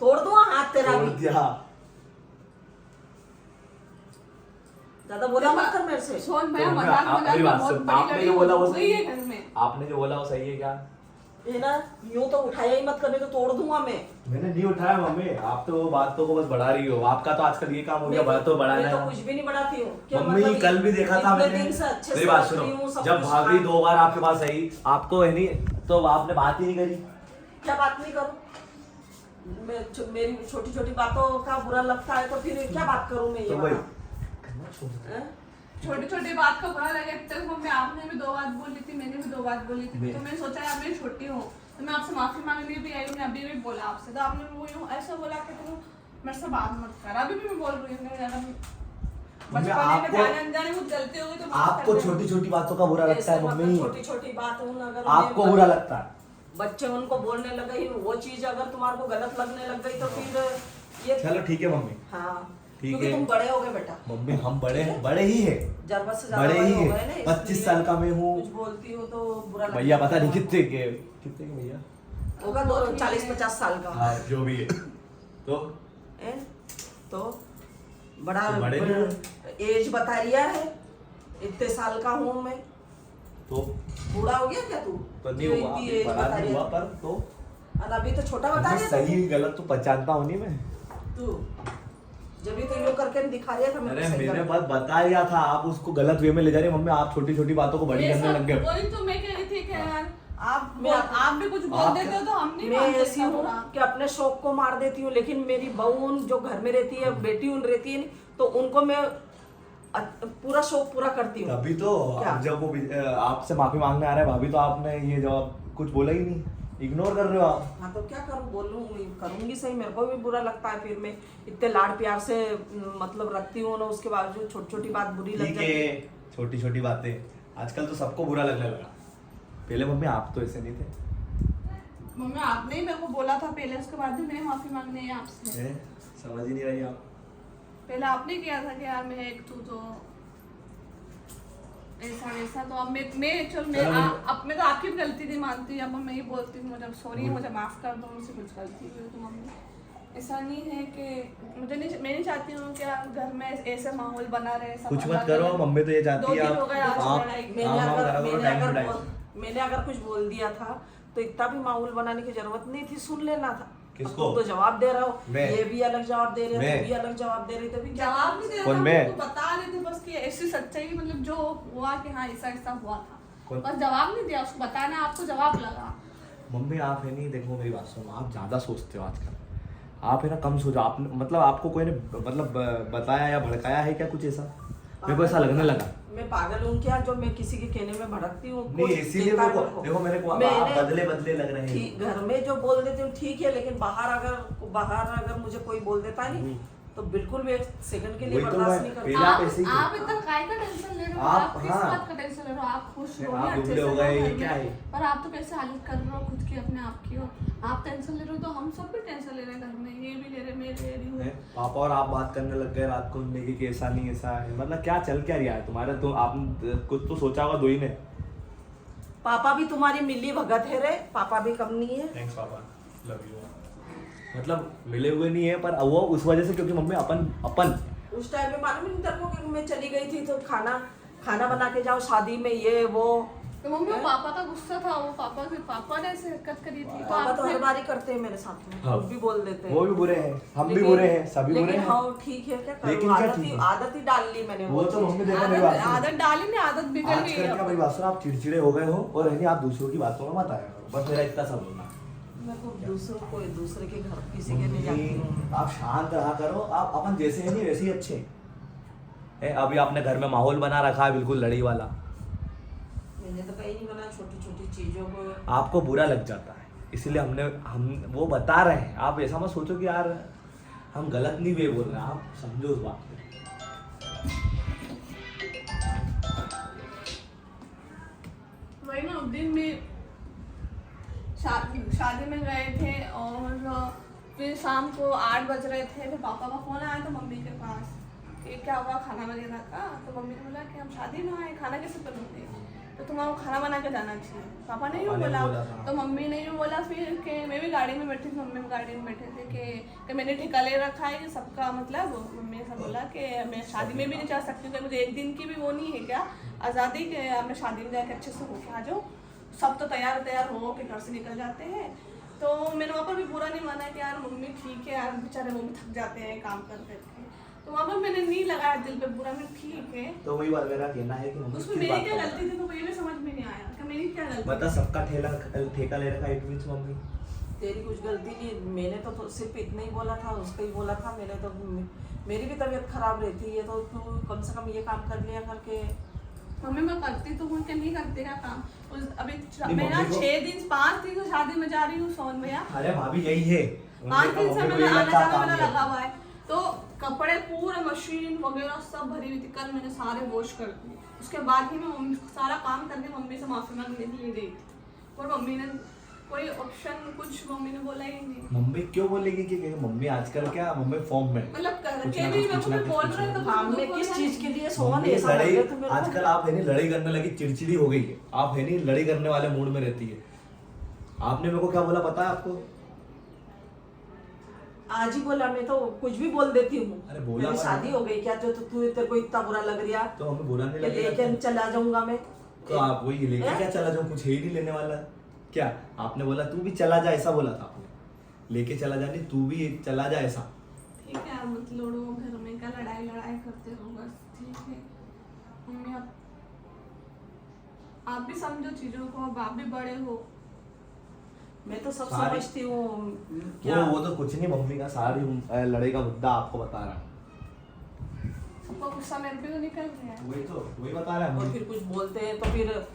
तोड़ दूंगा हाथ तेरा तोड़ भी। दिया। ज्यादा बोला मत कर मेरे से। सोन भैया तो मजाक मेरी मजाक में बात बहुत सुन, बड़ी आपने लड़ाई जो बोला वो हुई सही है है। घर में। आपने जो बोला वो सही है क्या? ये ना यूं तो उठाया ही मत करने तो तोड़ दूंगा मैं। मैंने नहीं उठाया मम्मी, आप तो वो बातों को बस बढ़ा रही हो। आपका तो आजकल ये काम हो गया, मैं बात तो बढ़ाना मैं तो है। कुछ भी नहीं बढ़ाती हूँ। क्या मम्मी मतलब कल भी देखा था इतने मैंने। दिन से अच्छे मेरी से बात रख रही सुनो, हूँ, सब जब कुछ भाभी खा- 2 बार आपके पास आई, आपको है नहीं तो आपने बात ही नहीं करी। क्या बात नहीं करूँ मेरी छोटी छोटी बातों का बुरा लगता है तो फिर क्या बात करूँ मैं ये तो वही वाला? हैं? छोटी छोटी बात का बुरा लगे तक मम्मी आपने भी 2 बात बोली थी, मैंने भी 2 बात बोली थी, मैं- तो मैंने सोचा यार मैं छोटी हूँ तो मैं आपसे माफी मांगने भी आई हूँ। मैं अभी भी बोला आपसे, तो आपने वो यूँ ऐसा बोला कि तुम मेरे से बात मत कर। अभी भी मैं बोल रही हूँ बचपन में आपको- जाने अनजाने कुछ गलती हो गई तो माफ आपको कर देना। छोटी छोटी बातों का बुरा लगता है मम्मी। छोटी छोटी बात हूँ ना, अगर आपको मैं- बुरा लगता है। बच्चे उनको बोलने लग गई वो चीज अगर तुम्हारे को गलत लगने लग गई तो फिर ये चलो ठीक है मम्मी, हाँ ठीक क्योंकि है। तुम बड़े हो गए बेटा। मम्मी हम बड़े ही है, जरूरत से ज्यादा बड़े ही हो गए ना, है। इसलिए 25 साल का मैं हूँ। कुछ बोलती हो तो बुरा लगता भैया है। पता नहीं कितने के भैया होगा 40-50 साल का। हाँ जो भी है। तो हैं? तो बड़ा तो बड़े एज बता रिया है, इतने साल का हूँ मैं। तो बूढ़ा हो गया क्या तू? तो नहीं जो हुआ, इतनी अभी एज बड़ा बता नहीं रिया हुआ, पर तो और अभी तो छोटा बता मुझे रही है सही गलत तो पहचानता हूँ नहीं मैं। तू जब भी तो यूं करके दिखा रही है था अरे सही मैंने गलत। बस बता दिया था, आप उसको गलत वे में ले जा रही हैं। मम्मी आप छोटी छोटी बातों को बड़ी ये करने सब लग गए। वही तो मैं कह रही थी कि यार मैं- आप भी कुछ बोल आप- देते हो तो हम नहीं मैं मानते ऐसी इसका हूँ बुरा। कि अपने शौक को मार देती हूँ, लेकिन मेरी बहू उन जो घर में रहती है, बेटी उन रहती है नहीं, तो उनको मैं पूरा शौक पूरा करती हूँ। तभी तो क्या? अब जब वो आपसे माफी मांगने आ रहा है भाभी, तो आपने ये जवाब कुछ बोला ही नहीं, इग्नोर कर रहे हो आप। हाँ तो क्या करूँ, बोलूँ करूँगी सही, मेरे को भी बुरा लगता है। फिर मैं इतने लाड प्यार से मतलब रखती हूँ ना, उसके बावजूद छोटी छोटी बात बुरी लग ठीक जाती है। है, छोटी छोटी बातें आजकल तो सबको बुरा लगने लगा। पहले मम्मी आप तो ऐसे नहीं थे। मम्मी आपने ही मेरे को बोला था पहले, उसके बाद भी मैंने माफी मांगनी है आपसे। हैं? समझ ही नहीं रही आप। पहले आपने किया था कि यार मैं एक तू तो ऐसा वैसा, तो अब मैं चल मैं चलो, अब मैं तो आपकी भी गलती नहीं मानती, अब मैं ये बोलती हूँ मुझे सॉरी, मुझे माफ कर दो, मुझसे कुछ गलती हुई तो मम्मी। ऐसा नहीं है कि मैं नहीं चाहती हूँ कि यार घर में ऐसे माहौल बना रहे, सब कुछ मत अलग करो, अलग। मम्मी तो ये चाहती 2 है दिन हो गए आज आप लड़ाई। मैंने अगर कुछ बोल दिया था तो इतना भी माहौल बनाने की जरूरत नहीं थी, सुन लेना था। किसको? अब तुम तो जवाब दे रहे हो, मैं। ये भी अलग जवाब दे रहे हो, मैं। तू भी अलग जवाब दे रही, तभी क्या? जवाब नहीं दे रहा कौन था, मैं? तो बता रहे थे बस कि ऐसी सच्चाई, मतलब जो हुआ कि हाँ ऐसा ऐसा हुआ था, कौन? बस जवाब नहीं दिया उसको, बताना आपको जवाब लगा। मम्मी आप है नहीं, देखो मेरी बात सुनो, आप ज्यादा सोचते हो आजकल। आप है ना कम सोचो। आप मतलब आपको कोई ने मतलब बताया या भड़काया है क्या कुछ ऐसा? मेरे को ऐसा लगने लगा। मैं पागल हूँ क्या जो मैं किसी के कहने में भड़कती हूँ? नहीं कोई इसीलिए देता मेरे है को देखो, मेरे को आप मैंने- बदले लग रहे हैं। ठीक, घर में जो बोल देती हूँ ठीक है, लेकिन बाहर अगर मुझे कोई बोल देता नहीं तो बिल्कुल भी 1 सेकंड के लिए वही तो बर्दाश्त मैं- नहीं करती। पहले आप ऐसे ही थे। आप इतना काय का टेंशन ले रहे हो? आप- आप किस हाँ। बात का टेंशन ले रहे हो? आप खुश नहीं, हो, आप अच्छे दुबले से हो रहो गए, घर ये क्या में। है? पर आप तो कैसे हालत कर रहे हो खुद की, अपने आप की हो। आप टेंशन ले रहे हो तो हम सब भी टेंशन ले रहे हैं घर में, ये भी ले रहे, मैं ले रही हूँ। हैं? पापा और आप बात करने लग गए रात को लेके कि ऐसा नहीं ऐसा है, मतलब क्या चल क्या रहा है तुम्हारा? तो आपने कुछ तो सोचा होगा, 2 ही ने। पापा भी तुम्हारी मिली भगत है रे, पापा भी कम नहीं है। थैंक्स पापा, लव यू। मतलब मिले हुए नहीं है, पर वो उस वजह से क्योंकि मम्मी अपन उस टाइम में मालूम नहीं तेरे को कि मैं चली गई थी तो खाना बना के जाओ शादी में, ये वो। तो मम्मी वो पापा का गुस्सा था, वो पापा ने ऐसे हरकत करी थी, तो पापा तो आप हर बार ही करते हैं मेरे साथ में, हाँ। वो भी बोल देते हैं। वो भी बुरे हैं, हम भी लेकिन- बुरे हैं, सभी बुरे लेकिन हैं। हाँ ठीक है, क्या लेकिन करूँ, क्या ठीक है? आदत ही डाल ली मैंने वो तो चीज़। मम्मी देखो मेरी बात सुनो। आदत डाली नहीं, आदत बिगड़ आज गई कल अब। क्या मेरी बात सुनो, आप चिड़चिड़े हो गए हो और है नहीं, आप दूसरों की बातों में मत आया करो, बस मेरा इतना सा बोलना। मैं को दूसरे के घर किसी के नहीं जाती हूँ। मम्मी, आप शांत रहा करो, आप अपन जैसे हैं नहीं वैसे ही अच्छे हैं। अभी आपने घर में माहौल बना रखा है बिल्कुल लड़ाई वाला। मैंने तो कहीं नहीं बना, छोटी छोटी चीजों को। आपको बुरा लग जाता है, इसीलिए हम वो बता रहे हैं। आप ऐसा मत सोचो कि यार हम गलत नहीं वे बोल रहे हैं, आप समझो उस बात को। वही ना, उस दिन में शादी में गए थे और फिर शाम को 8 बज रहे थे, फिर पापा का फोन आया था मम्मी के पास कि क्या हुआ खाना वगैरह का। तो मम्मी ने बोला कि हम शादी में आए, खाना कैसे बनोगे? तो तुम्हारा खाना बना के जाना चाहिए। पापा ने यूँ पापा ने बोला, बोला था। तो मम्मी ने यूँ बोला फिर कि मैं भी गाड़ी में बैठी थी, मम्मी भी गाड़ी में बैठे थे कि मैंने ठेका ले रखा है कि सबका, मतलब मम्मी ने ऐसा बोला कि मैं शादी में भी नहीं जा सकती हूँ, मुझे एक दिन की भी वो नहीं है क्या आज़ादी के मैं शादी में जाके अच्छे से होके आ जाऊँ। सब तो तैयार हो के घर से निकल जाते हैं। तो मैंने वहाँ पर भी बुरा नहीं माना कि यार मम्मी ठीक है यार, बेचारे मम्मी थक जाते हैं काम कर करके, तो वहाँ पर मैंने नहीं लगाया दिल पे बुरा, मैं ठीक है। तो वही बात मेरा कहना है कि मम्मी उसमें किस मेरी बात क्या का गलती थी, तो ये भी समझ में नहीं आया कि मेरी क्या गलती। बता, सबका ठेका ले रखा है, इट मींस मम्मी तेरी कुछ गलती नहीं, मैंने तो सिर्फ इतना ही बोला था, उसका ही बोला था मैंने तो। मेरी भी तबीयत खराब रहती है तो तू कम से कम ये काम कर लिया करके। मम्मी मैं करती तो हूँ, क्या नहीं करती क्या काम। अभी नहीं, मेरा मम्मी को- 5 दिन से शादी में जा रही हूँ सोन भैया, अरे भाभी यही है 5 दिन से मम्मी को मेरा यही आना अच्छा जाना काम मेरा है। लगा हुआ है। तो कपड़े पूरा मशीन वगैरह सब भरी हुई थी, कल मैंने सारे वॉश कर दिए। उसके बाद ही मैं मम्मी सारा काम करके मम्मी से माफी मांगने के लिए गई थी, और मम्मी ने कोई ऑप्शन कुछ मम्मी ने बोला ही नहीं। मम्मी क्यों बोलेगी कि मम्मी आजकल क्या मम्मी फॉर्म में मतलब कुछ करके ना भी कुछ, मैं कुछ ना तुम्हें कुछ, बोल कुछ रहे ना तो कुछ। कुछ हमने बोल किस रहे चीज के लिए सोन मम्मी ऐसा लग लड़ाई रहा है तुम्हें? आजकल आप है नहीं लड़ाई करने लगी, चिड़चिड़ी हो गई है, आप है नहीं लड़ाई करने वाले मूड में रहती है। आपने मेरे को क्या बोला पता है आपको? आज ही बोला, मैं तो कुछ भी बोल देती हूँ। अरे बोला मेरी मत। शादी हो गई क्या जो तू तेरे को इतना बुरा लग रहा तो हमें बुरा नहीं कि लगेगा लेके चला जाऊंगा मैं? तो आप वही लेके हैं? क्या चला जाऊं, कुछ है ही नहीं लेने वाला। क्या आपने बोला तू भी चला जा, ऐसा बोला था आपने? लेके चला जाने, तू भी चला जा ऐसा। ठीक है यार, मत लड़ो घर में, क्या लड़ाई करते हो बस, ठीक है। मम्मी आप भी समझो चीजों को, अब आप भी बड़े हो। मैं तो सब सारी- समझती हूँ क्या। वो तो कुछ नहीं, मम्मी का सारी लड़ाई का मुद्दा आपको बता रहा है। सबका गुस्सा मेरे पे तो निकल गया है। वही बता रहा है और मम्मी। फिर कुछ बोलते हैं तो फिर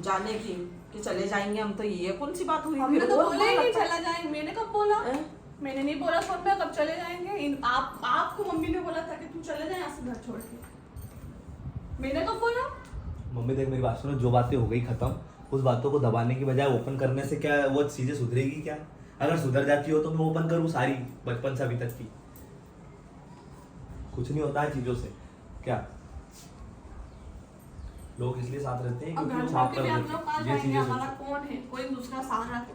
जाने की कि चले जाएंगे हम, तो ये कौन सी बात हुई? हमने फिर तो और बोला ही बुरा नहीं लगता है। चला जाएंगे, मैंने कब बोला? हैं? मैंने नहीं बोला फोन पे, कब चले जाएंगे? आपको मम्मी ने बोला था कि तू चले जाए यहाँ से घर छोड़ के, मैंने कब बोला? मम्मी देख मेरी बात सुनो, जो बातें हो गई खत्म, उस बातों को दबाने की बजाय ओपन करने से क्या वो चीजें सुधरेगी क्या? अगर सुधर जाती हो तो मैं ओपन करूँ सारी बचपन से अभी तक की। कुछ नहीं होता है चीजों से। क्या लोग इसलिए साथ रहते हैं अब क्योंकि घर वो छोड़ माफ के कर भी हम देते लोग कहाँ हैं। ये जाएंगे? चीजें हमारा कौन है? कोई दूसरा सहारा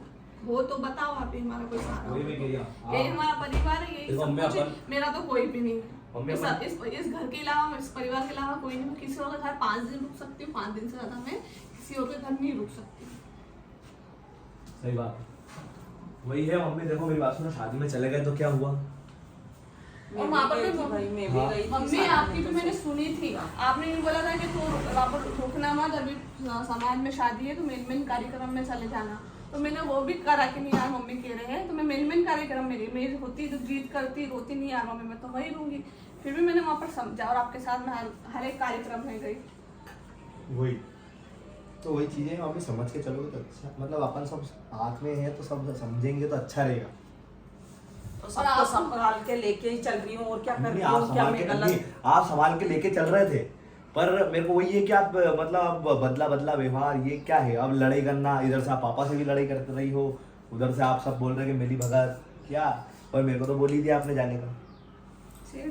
हो तो बताओ आप ही, हमारा कोई सहारा वही हो। मैं कह रहा हूँ। यही हमारा परिवार है, यही देखो, सब मम्मी कुछ है। अपन- मेरा तो कोई भी नहीं मम्मी है। अपन- इस घर के अलावा, इस परिवार के अलावा कोई नहीं। मैं किसी और के घर 5 दिन रुक सकती हूँ, 5 दिन से ज्यादा मैं किसी और के घर नहीं रुक सकती। सही बात है। वही है मम्मी, देखो मेरी बात सुनो, शादी में चले गए तो क्या हुआ? मैं और भी वहाँ पर गई भी थी भाई, मैं भी हाँ। गई थी मम्मी शादी आपकी में भी तो मैंने सब- सुनी थी, आपने नहीं बोला था कि तू वहाँ पर रुकना मत, अभी समाज में शादी है तो मेन कार्यक्रम में चले जाना। तो मैंने वो भी करा कि नहीं यार मम्मी कह रहे हैं तो मैं मेन कार्यक्रम मेरी होती तो जीत करती, रोती नहीं यार मम्मी मैं तो वही रहूंगी। फिर भी मैंने वहाँ पर समझा और आपके साथ मैं हर एक कार्यक्रम में गई। वही तो वही चीजें मम्मी समझ के चलोगे तो अच्छा, मतलब अपन सब हाथ में है तो सब समझेंगे तो अच्छा रहेगा। तो सबको संभाल के लेके ही चल रही हूँ, और क्या कर रही आप हूँ? क्या संभाल मैं के गलत? नहीं, आप संभाल के लेके चल रहे थे, पर मेरे को वही है कि आप मतलब अब बदला व्यवहार ये क्या है? अब लड़ाई करना, इधर से आप पापा से भी लड़ाई करते रही हो, उधर से आप सब बोल रहे कि मेरी भगत क्या, और मेरे को तो बोल ही दिया आपने जाने का।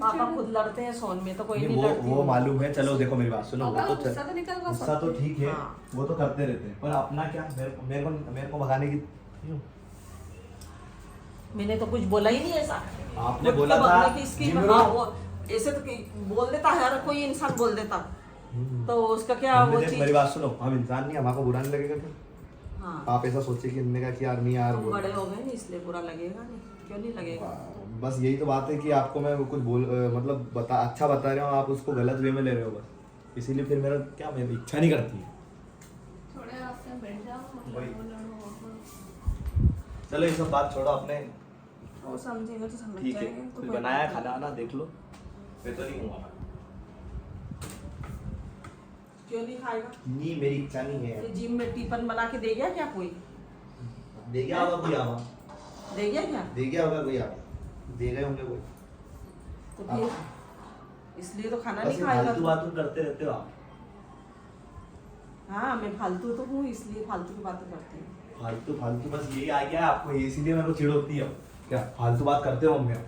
पापा खुद लड़ते हैं सोन में, तो कोई नहीं, नहीं लड़ती वो हूँ। मालूम है। चलो देखो मेरी बात सुनो, पापा वो को तो गुस्सा तो निकल रहा गुस्सा तो ठीक है, हाँ। वो तो करते रहते हैं, पर अपना क्या मेरे को भगाने की क्यों? मैंने तो कुछ बोला ही नहीं ऐसा। आपने खुद बोला के था, बगने की स्कीम, जिम्रो- हाँ, वो ऐसे तो बोल देता है, हर कोई इंसान बोल देता, तो उसका क्या मम्मी वो देख चीज। मेरी बात सुनो, हम इंसान नहीं, हमको बुरा नहीं लगेगा फिर। हाँ, आप ऐसा सोचे कि इनने का कि यार नहीं यार हम बोल। बड़े हो गए नहीं इसलिए बुरा लगेगा नहीं, क्यों नहीं लगेगा? बस यही तो बात है कि आपको मैं कुछ मतलब अच्छा बता रहा हूँ, आप उसको गलत वे में ले रहे हो बस, इसीलिए फिर मेरी इच्छा नहीं करती है। थोड़े रास्ते में बैठ जाओ, वही। लड़ो। चलो ये सब बात छोड़ो, आपने वो समझेंगे तो समझ ठीक है जाएंगे, तो कुछ कोई बनाया बात खाना आना देख लो, मैं तो नहीं हूँ। क्यों नहीं खाएगा? नहीं मेरी इच्छा नहीं ये है। जिम में टिफिन बना के दे गया क्या कोई? दे गया होगा कोई आवा, दे गया क्या? दे गया होगा कोई आवा, दे गए होंगे कोई। तो फिर इसलिए तो खाना बस नहीं ये खाएगा फालतू तू। बातों करते रहते हो आप। हाँ, मैं फालतू तो हूँ, इसलिए फालतू की बातें करती हूँ। फालतू बस यही आ गया है आपको, इसीलिए मेरे को चिढ़ होती है। क्या फालतू बात करते हो मम्मी आप?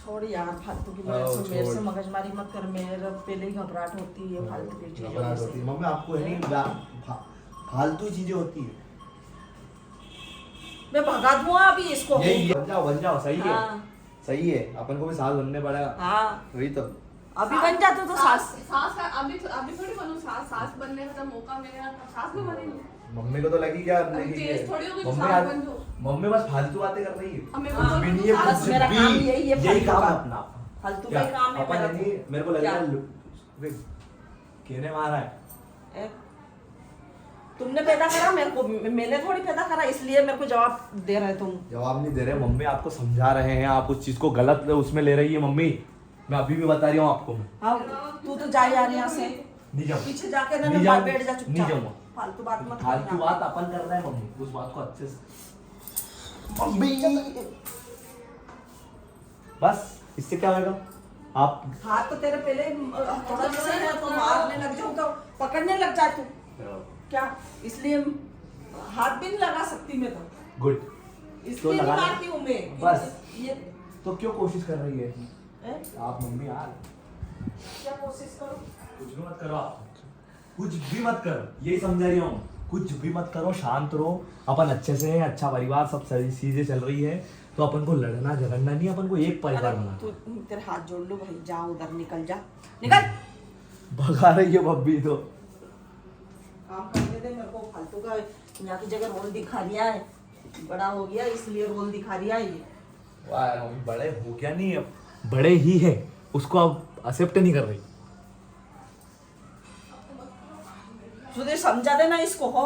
छोड़ यार फालतू की आओ, मेरे से छोड़। मगजमारी मत कर, मेरे पहले ही घबराहट होती है फालतू की चीजों घबराहट से। होती है मम्मी, आपको है नहीं फालतू चीजें होती है। मैं भगा दूंगा अभी इसको। यही बन जाओ सही है, हाँ। सही है, अपन को भी सास बनने पड़ेगा। हाँ वही तो। अभी बन जाते तो सास। सास का अभी थोड़ी बनूं, सास बनने का जब मौका मिलेगा तब सास में बनेंगे। मम्मी को तो लगी क्या अभी लगी तेज थोड़ी होगी तो मम्मी सास बन जाओ। मम्मी बस फालतू बातें कर रही है। अब मेरे हाँ, को कुछ भी नहीं है, बस कुछ मेरा भी। काम यही है, यही फालतू काम का। है अपना। फालतू क्या? का ही काम है अपन मेरा है तो। नहीं, मेरे को लग क्या? रहा है कहने मारा है। ए, तुमने पैदा करा मेरे को, मैंने थोड़ी पैदा करा, इसलिए मेरे को जवाब दे रहे तुम। जवाब नहीं दे रहे मम्मी, आपको समझा रहे हैं, आप उस चीज को गलत उसमें ले रही है मम्मी। मैं अभी भी बता रही हूँ आपको। मैं हाँ तू तो जा यार यहाँ से, नहीं जाऊँ, पीछे जाके ना नहीं ना जाऊँ, बैठ जा नहीं चुपचाप। जाऊँगा। फालतू बात मत फालतू करना। बात अपन कर रहे हैं मम्मी, उस बात को अच्छे से मम्मी। बस इससे क्या होगा? आप हाथ तो तेरे पहले थोड़ा जैसे है तो मारने लग जाऊँ तो पकड़ने लग जाए तू क्या, इसलिए हाथ भी नहीं लगा सकती मैं तो, गुड, इसलिए नहीं मारती हूँ मैं। बस। ये तो क्यों कोशिश कर रही है ए? आप मम्मी यार? क्या कोशिश करो? कुछ भी मत करो आप, कुछ भी मत करो, यही समझा रही हूँ। कुछ भी मत करो, शांत रहो, अपन अच्छे से हैं, अच्छा परिवार, सब सही चीजें चल रही है, तो अपन को लड़ना झगड़ना नहीं, अपन को एक परिवार अरे बना। तू तेरे हाथ जोड़ लूँ भाई, जा उधर निकल जा, निकल। भगा रही है बब्बी तो। काम करने दे मेरे को, फालतू का यहाँ की जगह रोल दिखा रिया है, बड़ा हो गया इसलिए रोल दिखा रिया है ये। वाह मम्मी, बड़े हो गया नहीं, अब बड़े ही है, उसको अब एक्सेप्ट नहीं कर रही। तुझे समझा देना इसको हो।